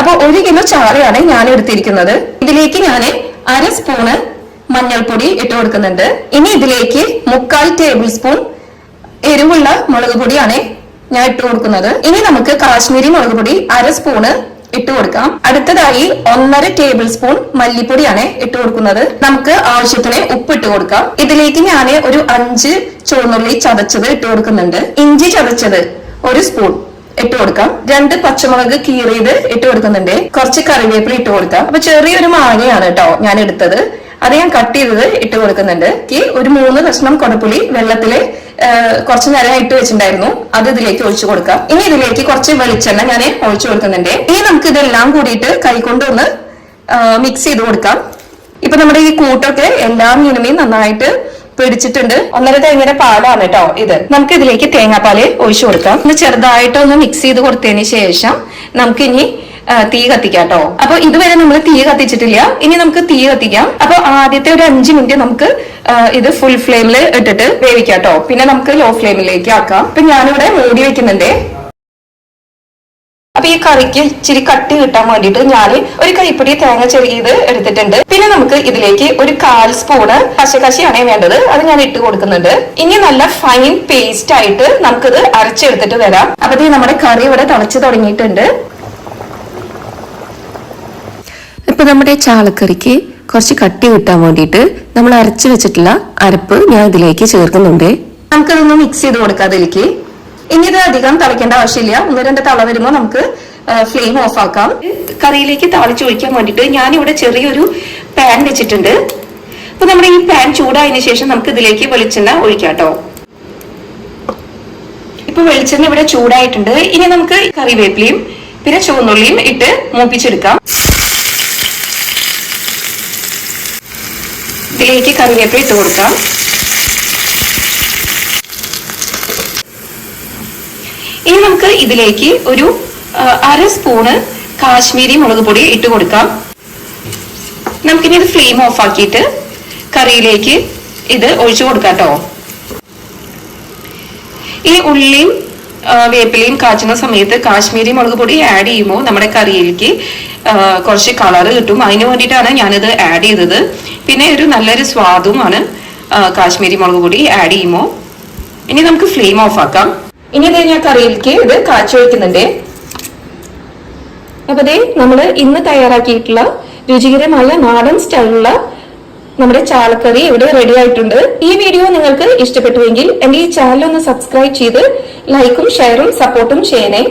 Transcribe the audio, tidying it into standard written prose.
അപ്പൊ 1 കിലോ ചാളയാണ് ഞാൻ എടുത്തിരിക്കുന്നത്. ഇതിലേക്ക് ഞാൻ 1/2 സ്പൂണ് മഞ്ഞൾപ്പൊടി ഇട്ട് കൊടുക്കുന്നുണ്ട്. ഇനി ഇതിലേക്ക് 3/4 ടേബിൾ സ്പൂൺ എരിവുള്ള മുളക് പൊടിയാണ് ഞാൻ ഇട്ട് കൊടുക്കുന്നത്. ഇനി നമുക്ക് കാശ്മീരി മുളക് പൊടി 1/2 സ്പൂണ് ഇട്ട് കൊടുക്കാം. അടുത്തതായി 1/2 ടേബിൾ സ്പൂൺ മല്ലിപ്പൊടിയാണ് ഇട്ട് കൊടുക്കുന്നത്. നമുക്ക് ആവശ്യത്തിന് ഉപ്പ് ഇട്ട് കൊടുക്കാം. ഇതിലേക്ക് ഞാൻ ഒരു 5 ചുവന്നുള്ളി ചതച്ചത് ഇട്ട് കൊടുക്കുന്നുണ്ട്. ഇഞ്ചി ചതച്ചത് 1 സ്പൂൺ ഇട്ട് കൊടുക്കാം. 2 പച്ചമുളക് കീറിയത് ഇട്ട് കൊടുക്കുന്നുണ്ട്. കുറച്ച് കറിവേപ്പില ഇട്ട് കൊടുക്കാം. അപ്പൊ ചെറിയൊരു മാങ്ങയാണ് കേട്ടോ ഞാൻ എടുത്തത്, അത് ഞാൻ കട്ട് ചെയ്തത് ഇട്ട് കൊടുക്കുന്നുണ്ട്. ഒരു 3 കഷ്ണം കൊടപ്പുളി വെള്ളത്തില് കുറച്ച് നേരം ഇട്ട് വെച്ചിട്ടുണ്ടായിരുന്നു, അത് ഇതിലേക്ക് ഒഴിച്ചു കൊടുക്കാം. ഇനി ഇതിലേക്ക് കുറച്ച് വെളിച്ചെണ്ണ ഞാൻ ഒഴിച്ചു കൊടുക്കുന്നുണ്ട്. ഇനി നമുക്ക് ഇതെല്ലാം കൂടിയിട്ട് കൈകൊണ്ട് ഒന്ന് മിക്സ് ചെയ്ത് കൊടുക്കാം. ഇപ്പൊ നമ്മുടെ ഈ കൂട്ടൊക്കെ എല്ലാ മീനുമേയും നന്നായിട്ട് പിടിച്ചിട്ടുണ്ട്. 1.5 തേങ്ങയുടെ പാലാണ് കേട്ടോ ഇത്. നമുക്ക് ഇതിലേക്ക് തേങ്ങാപ്പാല് ഒഴിച്ചു കൊടുക്കാം. ഒന്ന് ചെറുതായിട്ട് ഒന്ന് മിക്സ് ചെയ്ത് കൊടുത്തതിന് ശേഷം നമുക്ക് ഇനി തീ കത്തിക്കാം കേട്ടോ. അപ്പൊ ഇതുവരെ നമ്മൾ തീ കത്തിച്ചിട്ടില്ല, ഇനി നമുക്ക് തീ കത്തിക്കാം. അപ്പൊ ആദ്യത്തെ ഒരു 5 മിനിറ്റ് നമുക്ക് ഇത് ഫുൾ ഫ്ലെയിമിൽ ഇട്ടിട്ട് വേവിക്കാം കേട്ടോ. പിന്നെ നമുക്ക് ലോ ഫ്ലെയിമിലേക്ക് ആക്കാം. അപ്പൊ ഞാനിവിടെ മൂടി വെക്കുന്നുണ്ട്. അപ്പൊ ഈ കറിക്ക് ഇച്ചിരി കട്ടി കിട്ടാൻ വേണ്ടിയിട്ട് ഞാൻ ഒരു കൈപ്പിടി തേങ്ങ ചെറിയത് എടുത്തിട്ടുണ്ട്. പിന്നെ നമുക്ക് ഇതിലേക്ക് ഒരു 1/4 സ്പൂണ് കശകശിയാണ് വേണ്ടത്, അത് ഞാൻ ഇട്ട് കൊടുക്കുന്നുണ്ട്. ഇനി നല്ല ഫൈൻ പേസ്റ്റ് ആയിട്ട് നമുക്കിത് അരച്ചെടുത്തിട്ട് വരാം. അപ്പൊ നമ്മുടെ കറി ഇവിടെ തിളച്ച് തുടങ്ങിയിട്ടുണ്ട്. ഇപ്പൊ നമ്മുടെ ചാളക്കറിക്ക് കുറച്ച് കട്ടി കിട്ടാൻ വേണ്ടിയിട്ട് നമ്മൾ അരച്ചു വെച്ചിട്ടുള്ള അരപ്പ് ഞാൻ ഇതിലേക്ക് ചേർക്കുന്നുണ്ട്. നമുക്കതൊന്ന് മിക്സ് ചെയ്ത് കൊടുക്കാം അതിലേക്ക്. ഇനി ഇത് അധികം തിളയ്ക്കേണ്ട ആവശ്യമില്ല. 1-2 തള വരുമ്പോൾ നമുക്ക് ഫ്ലെയിം ഓഫ് ആക്കാം. കറിയിലേക്ക് താളിച്ചൊഴിക്കാൻ വേണ്ടിയിട്ട് ഞാനിവിടെ ചെറിയൊരു പാൻ വെച്ചിട്ടുണ്ട്. അപ്പൊ നമ്മുടെ ഈ പാൻ ചൂടായതിനു ശേഷം നമുക്ക് ഇതിലേക്ക് വെളിച്ചെണ്ണ ഒഴിക്കാം കേട്ടോ. ഇപ്പൊ വെളിച്ചെണ്ണ ഇവിടെ ചൂടായിട്ടുണ്ട്. ഇനി നമുക്ക് കറിവേപ്പിലയും പിന്നെ ചുവന്നുള്ളിയും ഇട്ട് മൂപ്പിച്ചെടുക്കാം. ഇതിലേക്ക് കറിവേപ്പില ഇട്ട് കൊടുക്കാം. ഇനി നമുക്ക് ഇതിലേക്ക് ഒരു 1/2 സ്പൂണ് കാശ്മീരി മുളക് പൊടി ഇട്ട് കൊടുക്കാം. നമുക്കിനി ഇത് ഫ്ലെയിം ഓഫ് ആക്കിയിട്ട് കറിയിലേക്ക് ഇത് ഒഴിച്ചു കൊടുക്കാം കേട്ടോ. ഈ ഉള്ളിയും വേപ്പിലയും കാച്ചുന്ന സമയത്ത് കാശ്മീരി മുളക് പൊടി ആഡ് ചെയ്യുമ്പോൾ നമ്മുടെ കറിയിലേക്ക് കുറച്ച് കളർ കിട്ടും. അതിന് വേണ്ടിയിട്ടാണ് ഞാനിത് ആഡ് ചെയ്തത്. പിന്നെ ഒരു നല്ലൊരു സ്വാദുമാണ് കാശ്മീരി മുളക് പൊടി ആഡ് ചെയ്യുമ്പോൾ. ഇനി നമുക്ക് ഫ്ലെയിം ഓഫ് ആക്കാം. ഇനി ഞാൻ കറിയിലേക്ക് ഇത് കാച്ചൊഴിക്കുന്നുണ്ട്. അപ്പൊ നമ്മൾ ഇന്ന് തയ്യാറാക്കിയിട്ടുള്ള രുചികരമായ നാടൻ സ്റ്റൈലുള്ള നമ്മുടെ ചാളക്കറി ഇവിടെ റെഡി ആയിട്ടുണ്ട്. ഈ വീഡിയോ നിങ്ങൾക്ക് ഇഷ്ടപ്പെട്ടുവെങ്കിൽ എന്റെ ഈ ചാനൽ ഒന്ന് സബ്സ്ക്രൈബ് ചെയ്ത് ലൈക്കും ഷെയറും സപ്പോർട്ടും ചെയ്യണേ.